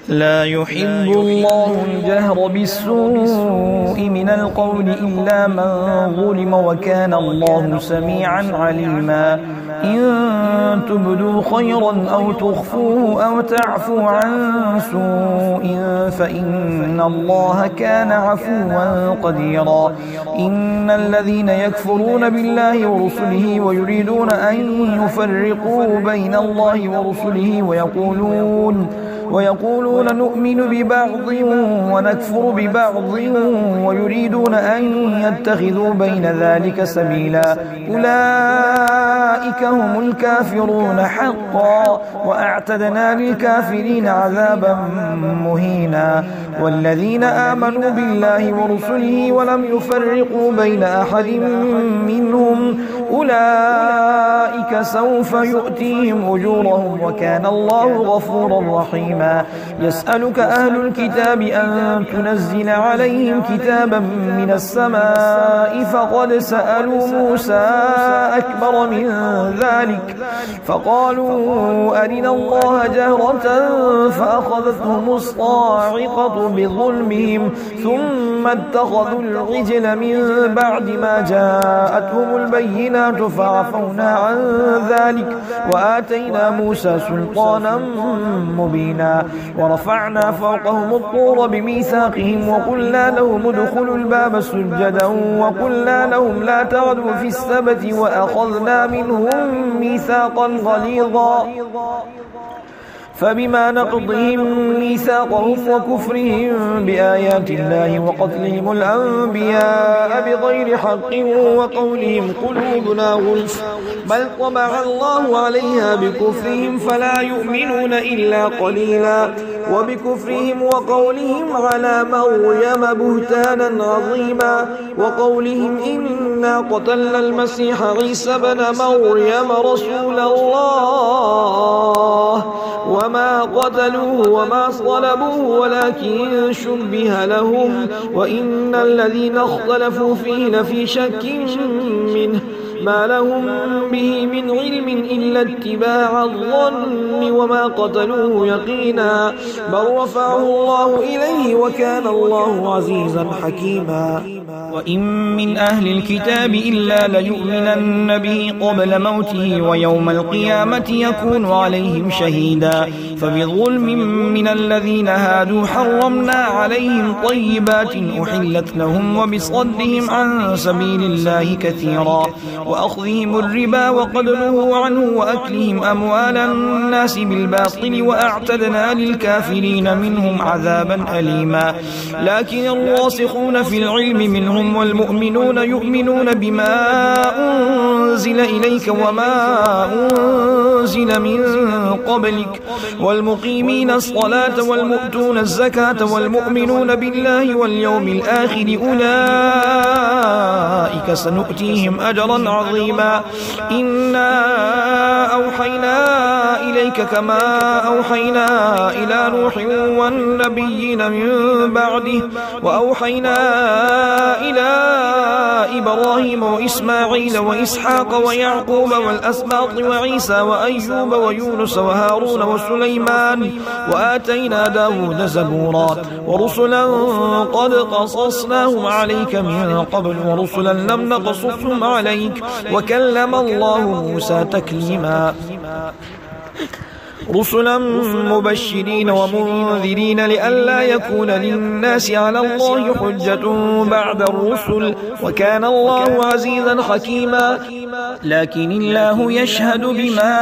لا يحب الله الجهر بالسوء من القول إلا من ظلم وكان الله سميعا عليما إن تبدوا خيرا أو تخفوه أو تعفو عن سوء فإن الله كان عفوا قديرا إن الذين يكفرون بالله ورسله ويريدون أن يفرقوا بين الله ورسله ويقولون نؤمن ببعض ونكفر ببعض ويريدون أن يتخذوا بين ذلك سبيلا أولئك هم الكافرون حقا وأعتدنا للكافرين عذابا مهينا والذين آمنوا بالله ورسله ولم يفرقوا بين أحد منهم أولئك سوف يؤتيهم أجورهم وكان الله غفورا رحيما يسألك أهل الكتاب أن تنزل عليهم كتابا من السماء فقد سألوا موسى أكبر من ذلك فقالوا أرنا الله جهرة فأخذتهم الصاعقة بظلمهم ثم اتخذوا العجل من بعد ما جاءتهم البينات فعفونا عن ذلك وآتينا موسى سلطانا مبينا ورفعنا فوقهم الطور بميثاقهم وقلنا لهم ادخلوا الباب سجدا وقلنا لهم لا تعدوا في السبت وأخذنا منهم ميثاقا غليظا فبما نقضهم ميثاقهم وكفرهم بآيات الله وقتلهم الأنبياء بغير حق وقولهم قلوبنا غلف بل طبع الله عليها بكفرهم فلا يؤمنون إلا قليلا وبكفرهم وقولهم على مريم بهتانا عظيما وقولهم إنا قتلنا المسيح عيسى بن مريم رسول الله وما قتلوه وما صلبوه ولكن شبه لهم وإن الذين اختلفوا فيه لفي شك منه ما لهم به من علم إلا اتباع الظن وما قتلوه يقينا بل رفعه الله إليه وكان الله عزيزا حكيما وإن من أهل الكتاب إلا ليؤمنن به قبل موته ويوم القيامة يكون عليهم شهيدا فبظلم من الذين هادوا حرمنا عليهم طيبات أحلت لهم وبصدهم عن سبيل الله كثيرا وأخذهم الربا وقد نهوا عنه وأكلهم أموال الناس بالباطل وأعتدنا للكافرين منهم عذابا أليما لكن الراسخون في العلم منهم والمؤمنون يؤمنون بما أنزل إليك وما أنزل من قبلك والمقيمين الصلاة والمؤتون الزكاة والمؤمنون بالله واليوم الآخر أولئك سنؤتيهم أجرا عظيما إنا أوحينا إليك كما أوحينا إلى نوح والنبيين من بعده وأوحينا إلى إبراهيم وإسماعيل وإسحاق ويعقوب والأسباط وعيسى وأيوب ويونس وهارون وسليمان وآتينا داود زبورا ورسلا قد قصصناهم عليك من قبل ورسلا لم نقصصهم عليك وكلم الله موسى تكليما رسلا مبشرين ومنذرين لئلا يكون للناس على الله حجة بعد الرسل وكان الله عزيزا حكيما لكن الله يشهد بما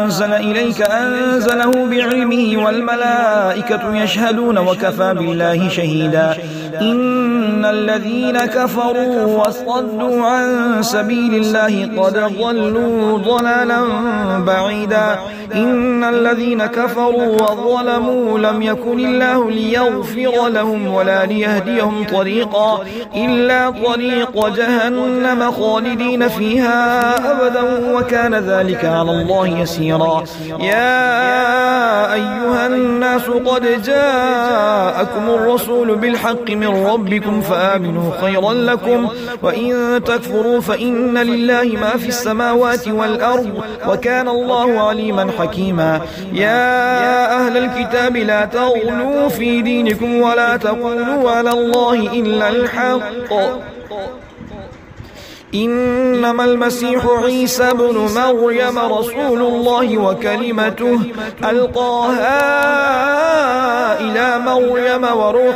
أنزل إليك أنزله بعلمه والملائكة يشهدون وكفى بالله شهيدا إن الذين كفروا وصدوا عن سبيل الله قد ضلوا ضلالا بعيدا إن الذين كفروا وظلموا لم يكن الله ليغفر لهم ولا ليهديهم طريقا إلا طريق جهنم خالدين فيها أبدا وكان ذلك على الله يسيرا يا أيها الناس قد جاءكم الرسول بالحق من ربكم فآمنوا خيرا لكم وإن تكفروا فإن لله ما في السماوات والأرض وكان الله عليما حكيما حكيما. يا أهل الكتاب لا تغلوا في دينكم ولا تقولوا على الله إلا الحق، إنما المسيح عيسى بن مريم رسول الله وكلمته ألقاها إلى مريم وروح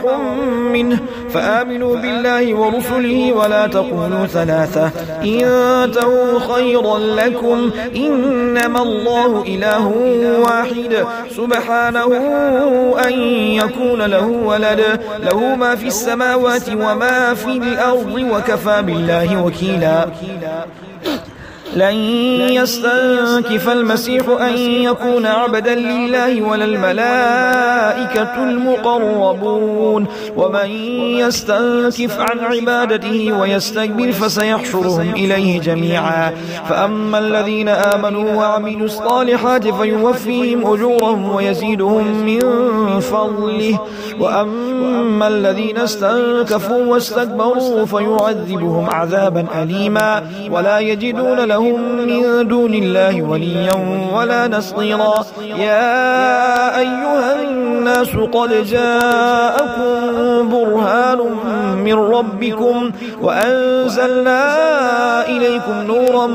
منه، فآمنوا بالله ورسله ولا تقولوا ثلاثة انتهوا خيرا لكم، إنما الله إله واحد سبحانه أن يكون له ولد، له ما في السماوات وما في الأرض وكفى بالله وكيلا. لن يستنكف المسيح أن يكون عبدا لله ولا الملائكة المقربون، ومن يستنكف عن عبادته ويستكبر فسيحشرهم إليه جميعا. فأما الذين آمنوا وعملوا الصالحات فيوفيهم أجورهم ويزيدهم من فضله، وأما الذين استنكفوا واستكبروا فيعذبهم عذابا أليما ولا يجدون لهم من دون الله وليا ولا نصيرا. يا أيها الناس قد جاءكم برهان من ربكم وأنزلنا إليكم نورا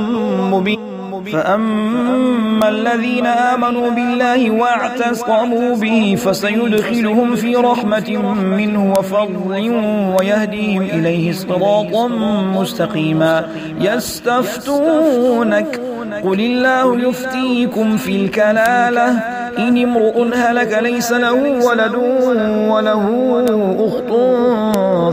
مبينا. فأما الذين آمنوا بالله واعتصموا به فسيدخلهم في رحمة منه وفضل ويهديهم إليه صراطا مستقيما. يستفتونك قل الله يفتيكم في الكلالة إن امرؤ هلك ليس له ولد وله أخت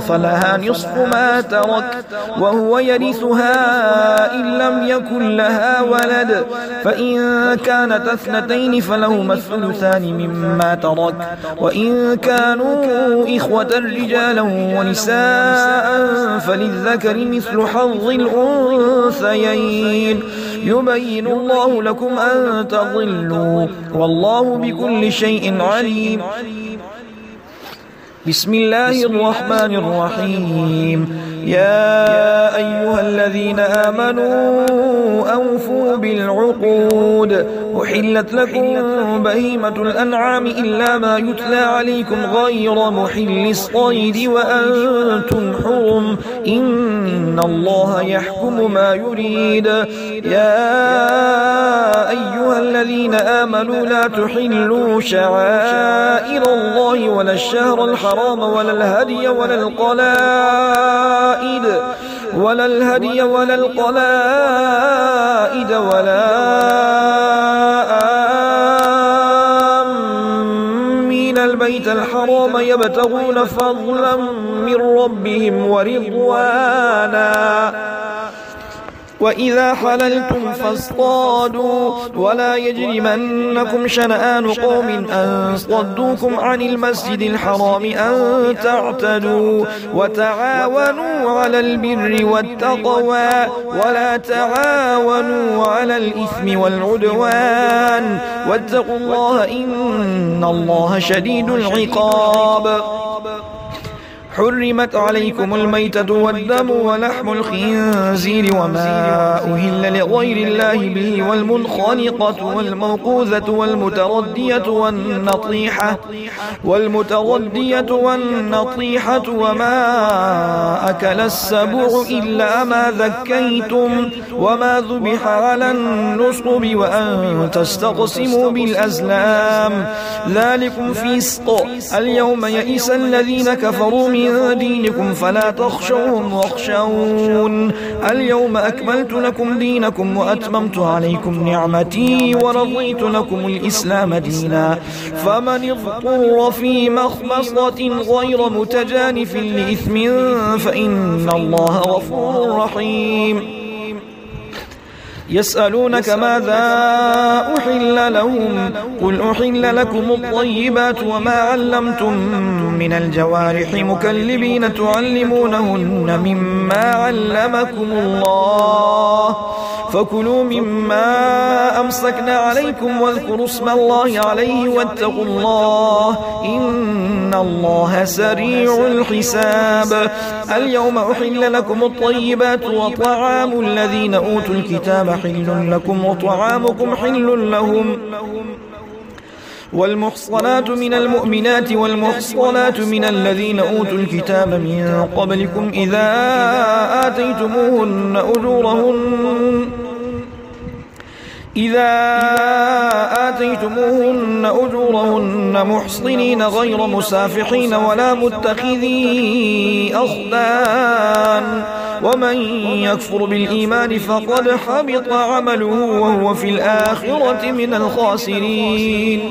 فلها نصف ما ترك وهو يرثها إن لم يكن لها ولد، فإن كانت اثنتين فلهما الثلثان مما ترك، وإن كانوا إخوة رجالا ونساء فللذكر مثل حظ الأنثيين. يبين الله لكم أن تضلوا والله بكل شيء عليم. بسم الله الرحمن الرحيم. يا أيها الذين آمنوا أوفوا بالعقود، أحلت لكم بهيمة الأنعام إلا ما يتلى عليكم غير محل الصيد وأنتم حرم، إن الله يحكم ما يريد. يا أيها الذين آمنوا لا تحلوا شعائر الله ولا الشهر الحرام ولا الهدي ولا القلائد ولا آمين البيت الحرام يبتغون فضلا من ربهم ورضوانا. وإذا حللتم فاصطادوا ولا يجرمنكم شنآن قوم أن صدوكم عن المسجد الحرام أن تعتدوا، وتعاونوا على البر والتقوى ولا تعاونوا على الإثم والعدوان، واتقوا الله إن الله شديد العقاب. حرمت عليكم الميتة والدم ولحم الخنزير وما أهل لغير الله به والمنخنقة والموقوذة والمتردية والنطيحة وما أكل السبع إلا ما ذكيتم وما ذبح على النصب وأن تستقسموا بالأزلام، ذلكم فسق. اليوم يئس الذين كفروا من دينكم فلا تخشوهم واخشون. اليوم أكملت لكم دينكم وأتممت عليكم نعمتي ورضيت لكم الإسلام دينا، فمن اضطر في مخمصة غير متجانف لإثم فإن الله غفور رحيم. يسألونك ماذا أحل لهم قل أحل لكم الطيبات وما علمتم من الجوارح مكلبين تعلمونهن مما علمكم الله، فكلوا مما أمسكنا عليكم واذكروا اسم الله عليه واتقوا الله إن الله سريع الحساب. اليوم أحل لكم الطيبات وطعام الذين أوتوا الكتاب حل لكم وطعامكم حل لهم والمحصنات من المؤمنات والمحصنات من الذين أوتوا الكتاب من قبلكم إذا آتيتموهن أجورهن محصنين غير مسافحين ولا متخذي أخدان ومن يكفر بالإيمان فقد حبط عمله وهو في الآخرة من الخاسرين.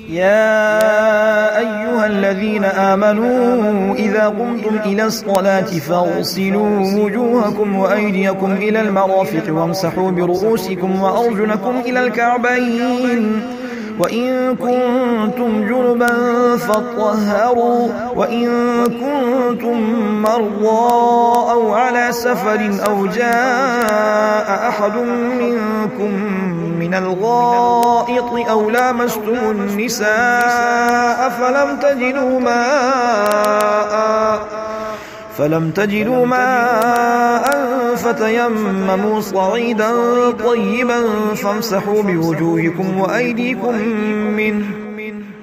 يا أيها الذين آمنوا إذا قمتم إلى الصلاة فاغسلوا وجوهكم وأيديكم إلى المرافق وامسحوا برؤوسكم وأرجلكم إلى الكعبين وإن كنتم جنبا فاطهروا وإن كنتم مرضى أو على سفر أو جاء أحد منكم من الغائط أو لامستم النساء فلم تجدوا ماء فتيمموا صعيدا طيبا فامسحوا بوجوهكم وأيديكم منه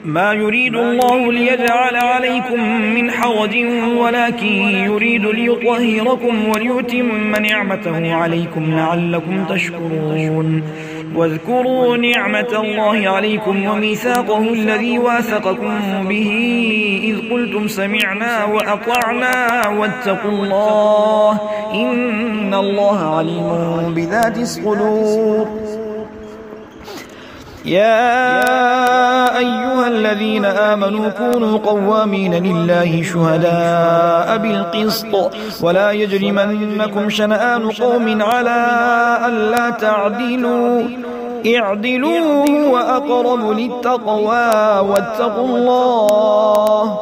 ما يريد الله ليجعل عليكم من حرج ولكن يريد ليطهركم وليتم نعمته عليكم لعلكم تشكرون. واذكروا نعمة الله عليكم وميثاقه الذي واثقكم به إذ قلتم سمعنا وأطعنا واتقوا الله إن الله عليم بذات الصدور. يا أيها الذين آمنوا كونوا قوامين لله شهداء بالقسط ولا يجرمنكم شنآن قوم على ألا تعدلوا اعدلوا هو أقرب للتقوى واتقوا الله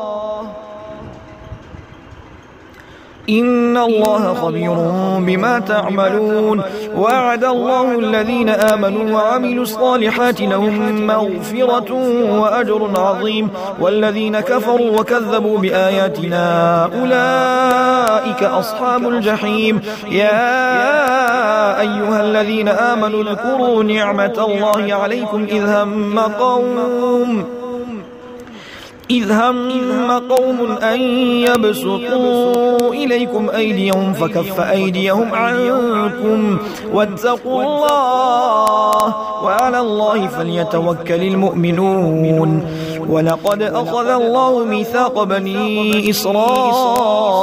إن الله خبير بما تعملون. وعد الله الذين آمنوا وعملوا الصالحات لهم مغفرة وأجر عظيم والذين كفروا وكذبوا بآياتنا أولئك أصحاب الجحيم. يا أيها الذين آمنوا اذكروا نعمة الله عليكم إذ هم قوم أن يبسطوا إليكم أيديهم فكف أيديهم عنكم واتقوا الله وعلى الله فليتوكل المؤمنون. ولقد أخذ الله ميثاق بني إسرائيل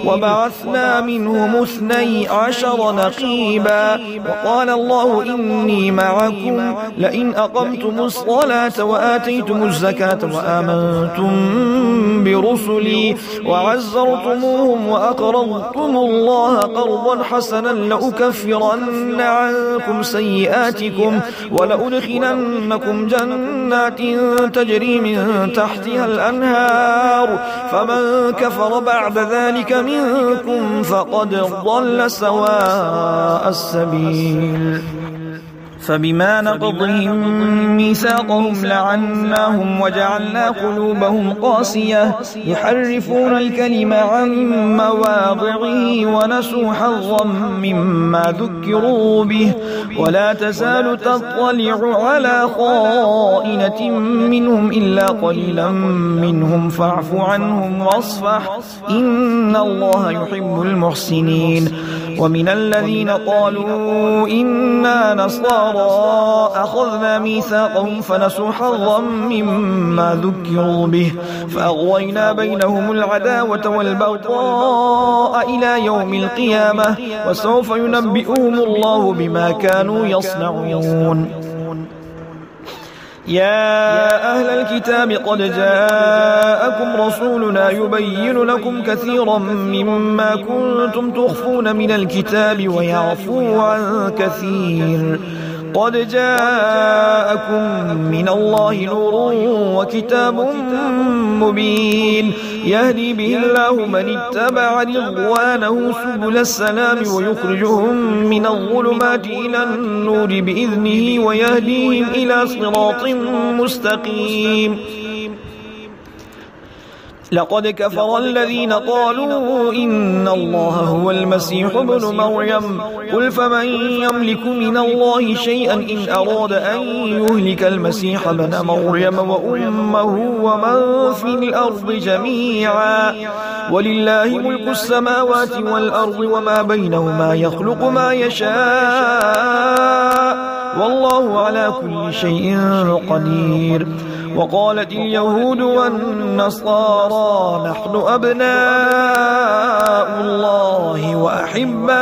وبعثنا منهم 12 نقيبا وقال الله إني معكم لئن أقمتم الصلاة وآتيتم الزكاة وآمنتم برسلي وعزرتموهم وأقرضتم الله قرضا حسنا لأكفرن عنكم سيئاتكم ولأدخلنكم جنات تجري من تحتها الأنهار فمن كفر بعد ذلك منكم فقد ضل سواء السبيل. فبما نقضهم ميثاقهم لعناهم وجعلنا قلوبهم قاسية يحرفون الكلم عن مواضعه ونسوا حظا مما ذكروا به ولا تزال تطلع على خائنة منهم إلا قليلا منهم فاعف عنهم واصفح إن الله يحب المحسنين. ومن الذين قالوا إنا نصارى أخذنا ميثاقهم فنسوا حظا مما ذكروا به فأغوينا بينهم العداوة والبغضاء إلى يوم القيامة وسوف ينبئهم الله بما كانوا يصنعون. يا أهل الكتاب قد جاءكم رسولنا يبين لكم كثيرا مما كنتم تخفون من الكتاب ويعفو عن كثير قد جاءكم من الله نور وكتاب مبين يهدي به الله من اتبع رضوانه سبل السلام ويخرجهم من الظلمات إلى النور بإذنه ويهديهم إلى صراط مستقيم. لقد كفر الذين قالوا إن الله هو المسيح ابن مريم قل فمن يملك من الله شيئا إن أراد أن يهلك المسيح ابن مريم وأمه ومن في الأرض جميعا ولله ملك السماوات والأرض وما بينهما يخلق ما يشاء والله على كل شيء قدير. وقالت اليهود والنصارى نحن أبناء الله وأحباؤه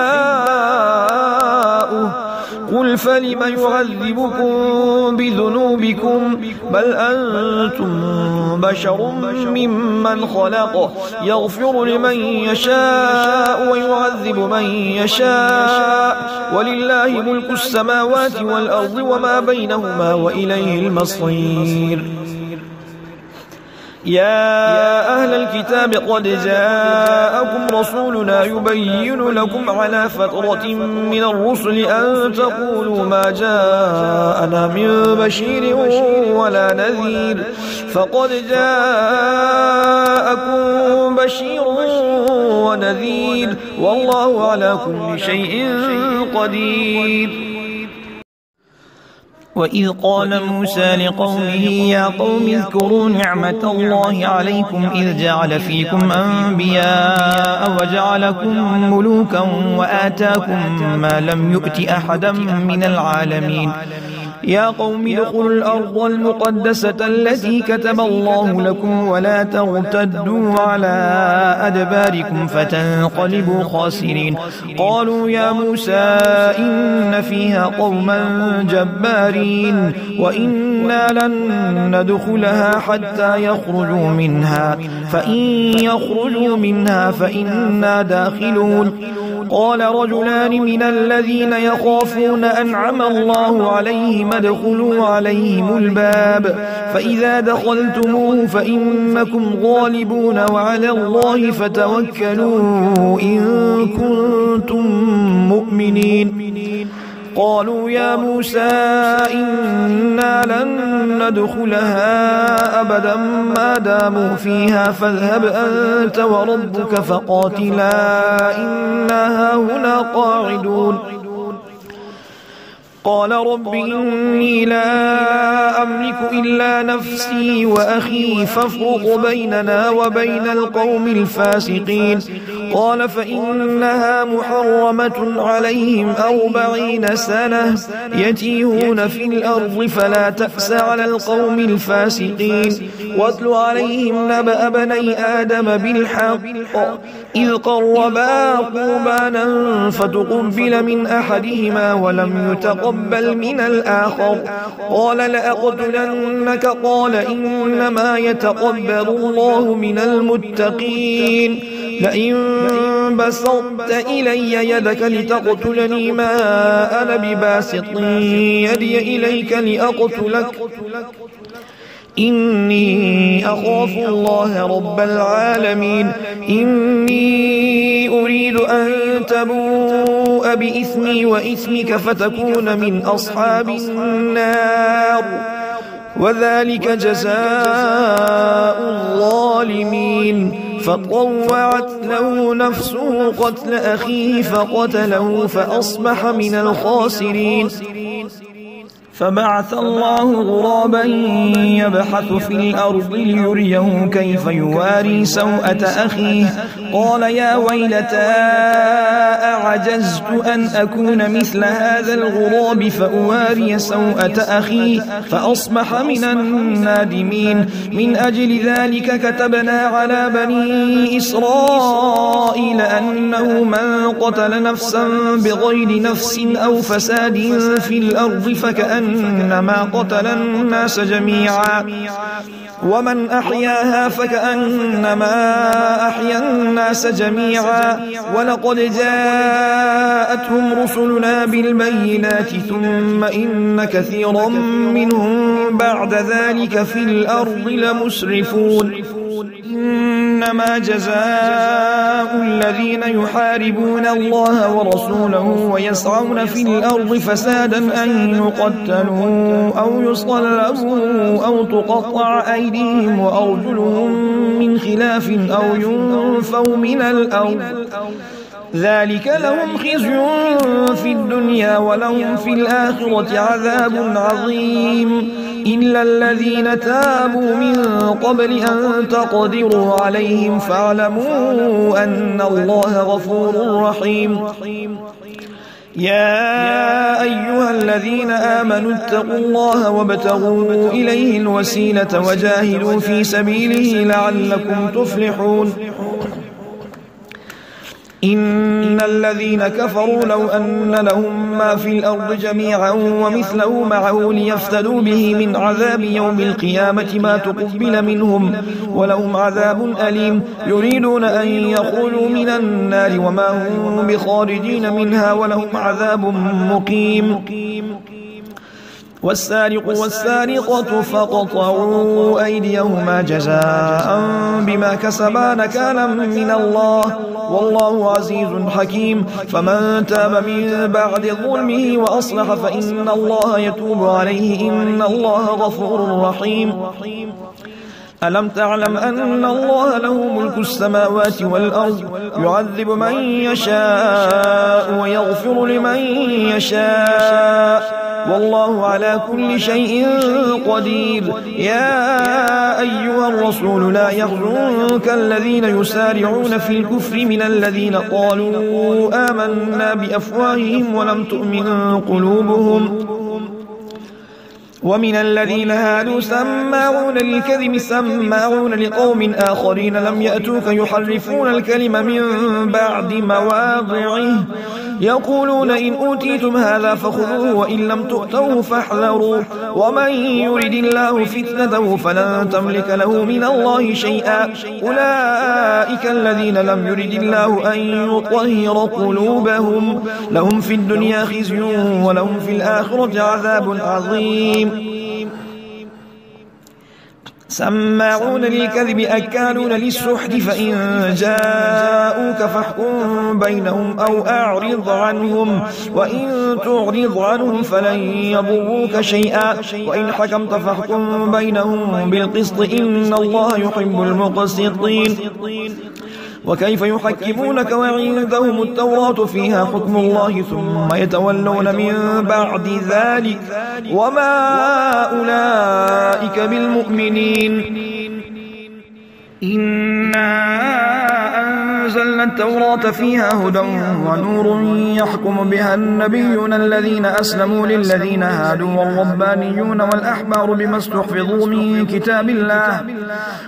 قل فلم يعذبكم بذنوبكم بل أنتم بشر ممن خلق يغفر لمن يشاء ويعذب من يشاء ولله ملك السماوات والأرض وما بينهما وإليه المصير. يا أهل الكتاب قد جاءكم رسولنا يبين لكم على فترة من الرسل أن تقولوا ما جاءنا من بشير ولا نذير فقد جاءكم بشير ونذير والله على كل شيء قدير. وإذ قال موسى لقومه يا قوم اذكروا نعمة الله عليكم إذ جعل فيكم أنبياء وجعلكم ملوكا وآتاكم ما لم يؤت أحدا من العالمين يا قوم ادخلوا الأرض المقدسة التي كتب الله لكم ولا ترتدوا على أدباركم فتنقلبوا خاسرين. قالوا يا موسى إن فيها قوما جبارين وإنا لن ندخلها حتى يخرجوا منها فإن يخرجوا منها فإنا داخلون. قال رجلان من الذين يخافون أنعم الله عليهم ادخلوا عليهم الباب فإذا دخلتموه فإنكم غالبون وعلى الله فتوكلوا إن كنتم مؤمنين. قالوا يا موسى إنا لن ندخلها أبدا ما داموا فيها فاذهب أنت وربك فقاتلا إنا هاهنا قاعدون. قال رب إني لا أملك إلا نفسي وأخي فافرق بيننا وبين القوم الفاسقين. قال فإنها محرمة عليهم 40 سنة يتيهون في الأرض فلا تأس على القوم الفاسقين. واتل عليهم نبأ بني آدم بالحق إذ قربا قربانا فتقبل من أحدهما ولم يتقبل من الآخر قال لأقتلنك قال إنما يتقبل الله من المتقين. لئن بسطت إلي يدك لتقتلني ما أنا بباسط يدي إليك لأقتلك إني أخاف الله رب العالمين. إني أريد أن تبوء بإثمي وإثمك فتكون من أصحاب النار وذلك جزاء الظالمين. فطوعت له نفسه قتل أخيه فقتله فأصبح من الخاسرين. فبعث الله غرابا يبحث في الأرض ليريه كيف يواري سوءة أخيه قال يا ويلتى أعجزت أن أكون مثل هذا الغراب فأواري سوءة أخي فأصبح من النادمين. من أجل ذلك كتبنا على بني إسرائيل أنه من قتل نفسا بغير نفس أو فساد في الأرض فكأنما قتل الناس جميعا ومن أحياها فكأنما أحيا الناس جميعا. ولقد جاءتهم رسلنا بالبينات ثم إن كثيرا منهم بعد ذلك في الأرض لمسرفون. إنما جزاء الذين يحاربون الله ورسوله ويسعون في الأرض فسادا أن يقتلوا أو يصلبوا أو تقطع أيديهم وأرجلهم من خلاف أو ينفوا من الأرض ذلك لهم خزي في الدنيا ولهم في الآخرة عذاب عظيم إلا الذين تابوا من قبل أن تقدروا عليهم فاعلموا أن الله غفور رحيم يا أيها الذين آمنوا اتقوا الله وابتغوا إليه الوسيلة وجاهدوا في سبيله لعلكم تفلحون إن الذين كفروا لو أن لهم ما في الأرض جميعا ومثله معه ليفتدوا به من عذاب يوم القيامة ما تقبل منهم ولهم عذاب أليم يريدون أن يخرجوا من النار وما هم بخارجين منها ولهم عذاب مقيم والسارق والسارقة فاقطعوا أيديهما جزاء بما كسبا نكالا من الله والله عزيز حكيم فمن تاب من بعد ظلمه وأصلح فإن الله يتوب عليه إن الله غفور رحيم ألم تعلم أن الله له ملك السماوات والأرض يعذب من يشاء ويغفر لمن يشاء والله على كل شيء قدير يا أيها الرسول لا يحزنك الذين يسارعون في الكفر من الذين قالوا آمنا بأفواههم ولم تؤمن قلوبهم ومن الذين هادوا سماعون للكذب سماعون لقوم آخرين لم يأتوك يحرفون الكلم من بعد مواضعه يقولون إن أوتيتم هذا فخذوه وإن لم تؤتوه فاحذروا ومن يرد الله فتنته فلن تملك له من الله شيئا أولئك الذين لم يرد الله أن يطهر قلوبهم لهم في الدنيا خزي ولهم في الآخرة عذاب عظيم سماعون للكذب أكالون للسحت فإن جاءوك فاحكم بينهم أو أعرض عنهم وإن تعرض عنهم فلن يضروك شيئا وإن حكمت فاحكم بينهم بالقسط إن الله يحب المقسطين وكيف يحكمونك وعندهم التوراة فيها حكم الله ثم يتولون من بعد ذلك وما أولئك بالمؤمنين إنا أنزلنا التوراة فيها هدى ونور يحكم بها النبيون الذين أسلموا للذين هادوا والربانيون والأحبار بما استحفظوا من كتاب الله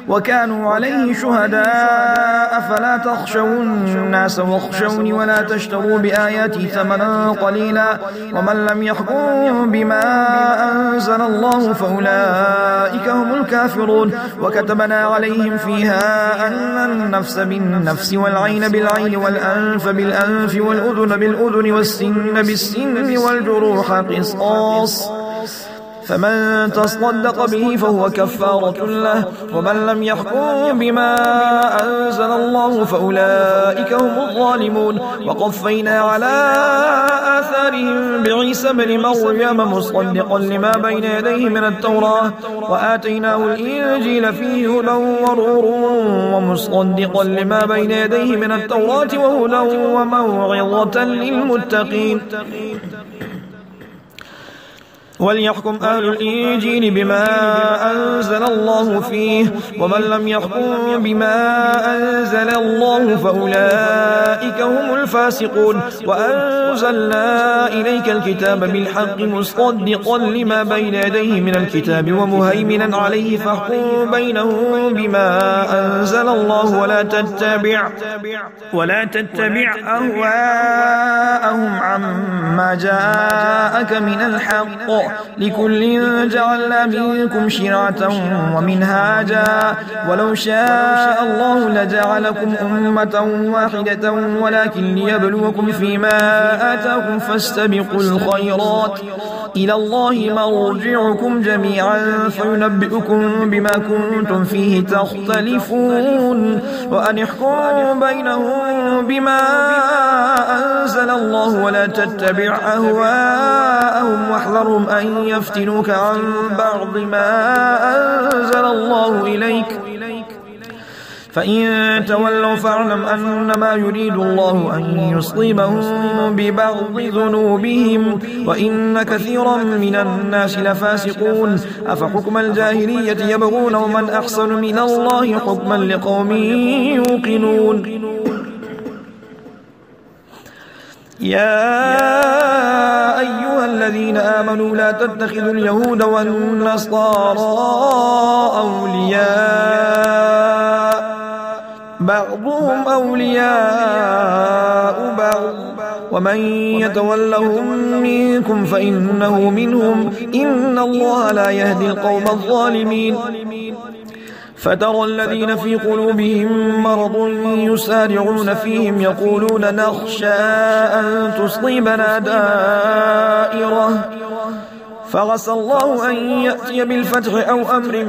وكانوا عليه شهداء فلا تخشوا الناس واخشوني ولا تشتروا بآياتي ثمنا قليلا ومن لم يحكم بما أنزل الله فأولئك هم الكافرون وكتبنا عليهم فيها أن النفس بالنفس والعين بالعين والأنف بالأنف والأذن بالأذن والسن بالسن والجروح قصاص فمن تصدق به فهو كفارة له ومن لم يحكم بما أنزل الله فأولئك هم الظالمون وقفينا على آثارهم بعيسى بن مريم مصدقا لما بين يديه من التوراة وآتيناه الإنجيل فيه هدى ونور ومصدقا لما بين يديه من التوراة وهدى وموعظة للمتقين وليحكم أهل الإنجيل بما أنزل الله فيه ومن لم يحكم بما أنزل الله فأولئك هم الفاسقون وأنزلنا إليك الكتاب بالحق مصدقا لما بين يديه من الكتاب ومهيمنا عليه فاحكم بينهم بما أنزل الله ولا تتبع أهواءهم عما جاءك من الحق لكل جعلنا منكم شرعة ومنهاجا ولو شاء الله لجعلكم أمة واحدة ولكن ليبلوكم فيما آتاكم فاستبقوا الخيرات إلى الله مرجعكم جميعا فينبئكم بما كنتم فيه تختلفون وأن احكم بينهم بما أنزل الله ولا تتبع أهواءهم واحذرهم أن يفتنوك عن بعض ما أنزل الله إليك فإن تولوا فاعلم أنما يريد الله أن يصيبهم ببعض ذنوبهم وإن كثيرا من الناس لفاسقون أفحكم الجاهلية يبغون ومن أحسن من الله حكما لقوم يوقنون يا أيها الذين آمنوا لا تتخذوا اليهود والنصارى أولياء بعضهم أولياء بعض ومن يتولهم منكم فإنه منهم إن الله لا يهدي القوم الظالمين فترى الذين في قلوبهم مرض يسارعون فيهم يقولون نخشى أن تصيبنا دائرة فعسى الله أن يأتي بالفتح أو أمر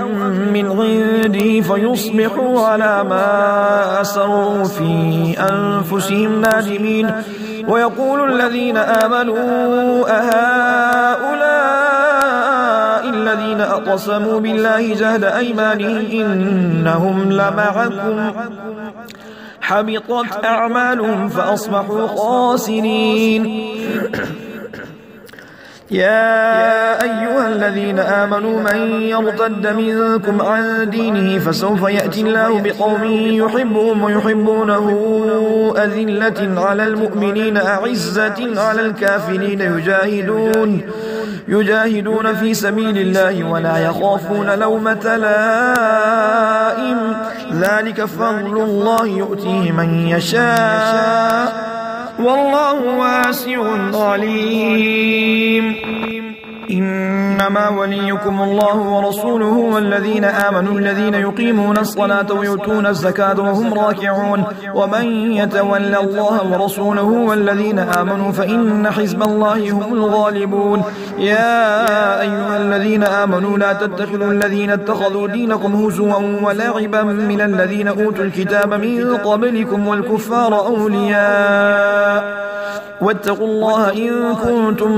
من عنده فيصبحوا على ما أسروا في أنفسهم نادمين ويقول الذين آمنوا أهؤلاء الذين أقسموا بالله جهد أيمانهم إنهم لمعكم حبطت أعمالهم فأصبحوا خاسرين يا أيها الذين آمنوا من يرتد منكم عن دينه فسوف يأتي الله بقوم يحبهم ويحبونه أذلة على المؤمنين أعزة على الكافرين يجاهدون في سبيل الله ولا يخافون لومة لائم ذلك فضل الله يؤتيه من يشاء والله واسع عليم إنما وليكم الله ورسوله والذين آمنوا الذين يقيمون الصلاة ويؤتون الزكاة وهم راكعون ومن يتولى الله ورسوله والذين آمنوا فإن حزب الله هم الغالبون يا أيها الذين آمنوا لا تتخذوا الذين اتخذوا دينكم هزوا ولعبا من الذين أوتوا الكتاب من قبلكم والكفار أولياء واتقوا الله إن كنتم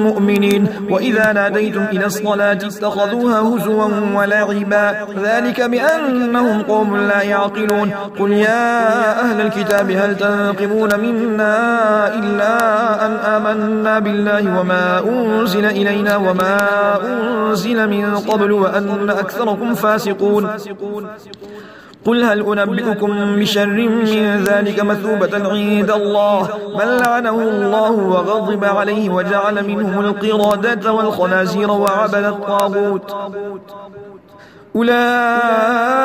مؤمنين وإذا ناديتم إلى الصلاة اتخذوها هزوا ولعبا ذلك بأنهم قوم لا يعقلون قل يا أهل الكتاب هل تنقمون منا إلا أن آمنا بالله وما أنزل إلينا وما أنزل من قبل وأن أكثركم فاسقون قل هل أنبئكم بشر من ذلك مثوبة عند الله من لعنه الله وغضب عليه وجعل منهم القردة والخنازير وعبد الطاغوت أولئك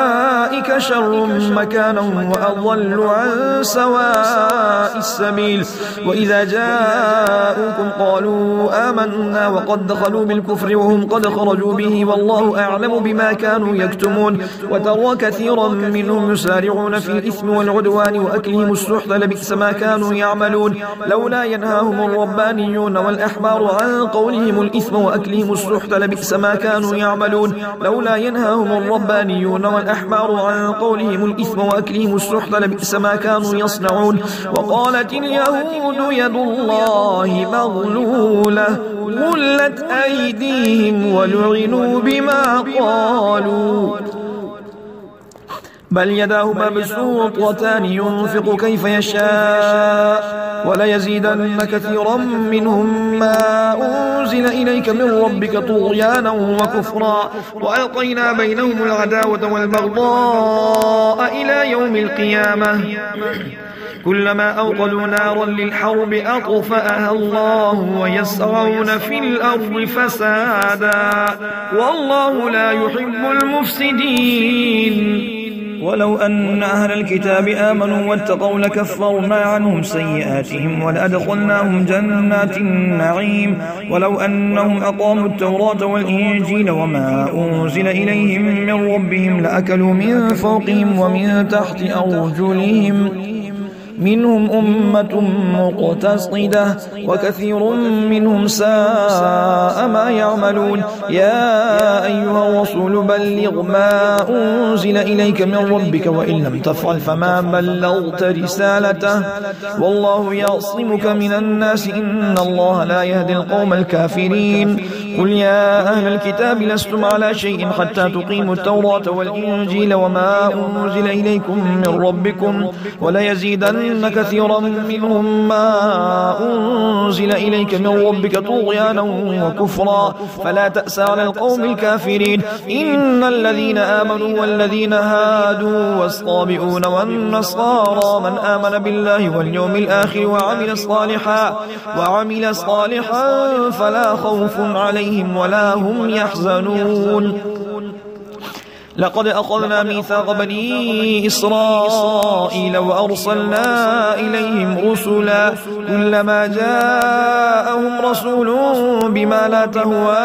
شر مكانا وأضل عن سواء السبيل وإذا جاءوكم قالوا آمنا وقد دخلوا بالكفر وهم قد خرجوا به والله أعلم بما كانوا يكتمون وترى كثيرا منهم يسارعون في الإثم والعدوان وأكلهم السحت لبئس ما كانوا يعملون لولا ينهاهم الربانيون والأحبار عن قولهم الإثم وأكلهم السحت لبئس ما كانوا يعملون لولا ينهاهم الربانيون والأحبار عن قولهم الإثم وأكلهم السحت لبئس ما كانوا يصنعون وقالت اليهود يد الله مغلولة غلت أيديهم ولعنوا بما قالوا بل يداه مبسوطتان ينفق كيف يشاء وليزيدن كثيرا منهم ما أنزل إليك من ربك طغيانا وكفرا وألقينا بينهم العداوة والبغضاء إلى يوم القيامة كلما أوقدوا نارا للحرب أطفأها الله ويسعون في الأرض فسادا والله لا يحب المفسدين ولو أن أهل الكتاب آمنوا واتقوا لكفرنا عنهم سيئاتهم ولأدخلناهم جنات النعيم ولو أنهم أقاموا التوراة والإنجيل وما أنزل إليهم من ربهم لأكلوا من فوقهم ومن تحت أرجلهم منهم أمة مقتصدة وكثير منهم ساء ما يعملون يا أيها الرسول بلغ ما أنزل إليك من ربك وإن لم تفعل فما بلغت رسالته والله يعصمك من الناس إن الله لا يهدي القوم الكافرين قل يا أهل الكتاب لستم على شيء حتى تقيموا التوراة والإنجيل وما أنزل إليكم من ربكم وليزيدن كثيرا منهم ما أنزل إليك من ربك طغيانا وكفرا فلا تأس على القوم الكافرين إن الذين آمنوا والذين هادوا والصابئون والنصارى من آمن بالله واليوم الآخر وعمل صالحا فلا خوف عليهم ولا هم يحزنون لقد أخذنا ميثاق بني إسرائيل وأرسلنا إليهم رسلا كلما جاءهم رسول بما لا تهوى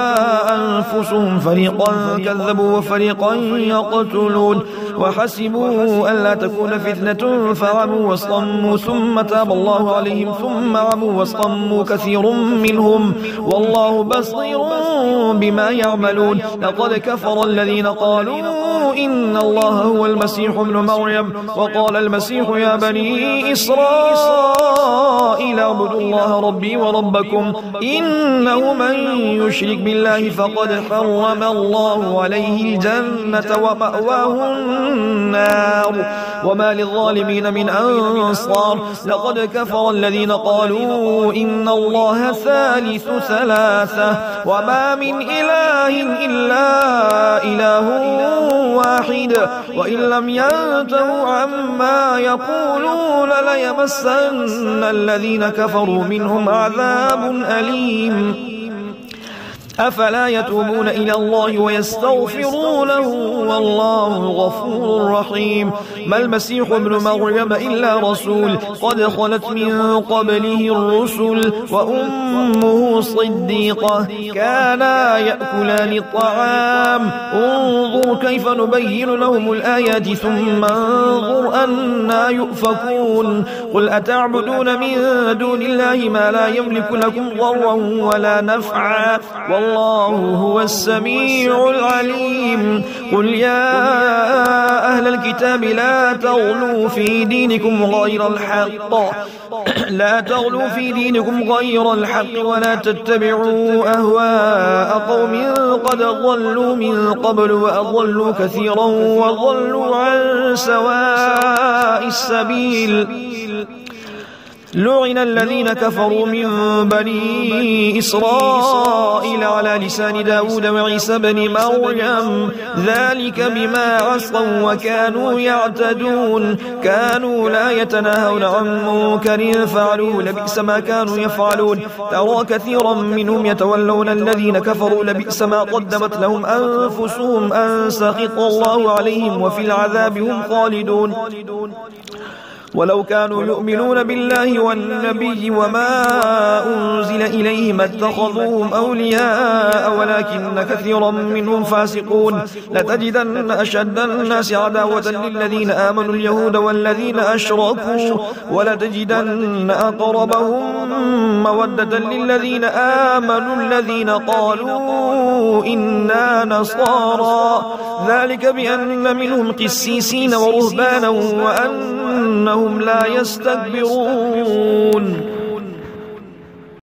أنفسهم فريقا كذبوا وفريقا يقتلون وحسبوا ألا تكون فتنة فعموا واصطموا ثم تاب الله عليهم ثم عموا واصطموا كثير منهم والله بصير بما يعملون لقد كفر الذين قالوا إن الله هو المسيح ابن مريم وقال المسيح يا بني إسرائيل اعبدوا الله ربي وربكم إنه من يشرك بالله فقد حرم الله عليه الجنة ومأواه النار وما للظالمين من أنصار لقد كفر الذين قالوا إن الله ثالث ثلاثة وما من إله إلا إله واحد وإن لم ينتهوا عما يقولون ليمسن الذين كفروا منهم عذاب أليم أفلا يتوبون إلى الله ويستغفرونه والله غفور رحيم ما المسيح ابن مريم إلا رسول قد خلت من قبله الرسل وأمه صديقة كانا يأكلان الطعام انظر كيف نبين لهم الآيات ثم انظر أنا يؤفكون قل أتعبدون من دون الله ما لا يملك لكم ضرا ولا نفعا والله هو السميع العليم قل يا أهل الكتاب لا تغلوا في دينكم غير الحق ولا تتبعوا أهواء قوم قد ضلوا من قبل وأضلوا كثيرا وضلوا عن سواء السبيل لعن الذين كفروا من بني إسرائيل على لسان داود وعيسى بن مريم ذلك بما عصوا وكانوا يعتدون كانوا لا يتناهون عن منكر فعلوه لبئس ما كانوا يفعلون ترى كثيرا منهم يتولون الذين كفروا لبئس ما قدمت لهم أنفسهم أن سخط الله عليهم وفي العذاب هم خالدون ولو كانوا يؤمنون بالله والنبي وما أنزل إليه ما اتخذوهم أولياء ولكن كثيرا منهم فاسقون لتجدن أشد الناس عداوة للذين آمنوا اليهود والذين أشركوا ولتجدن أقربهم مودة للذين آمنوا الذين قالوا إنا نصارى ذلك بأن منهم قسيسين ورهبانا وأنهم لا يستكبرون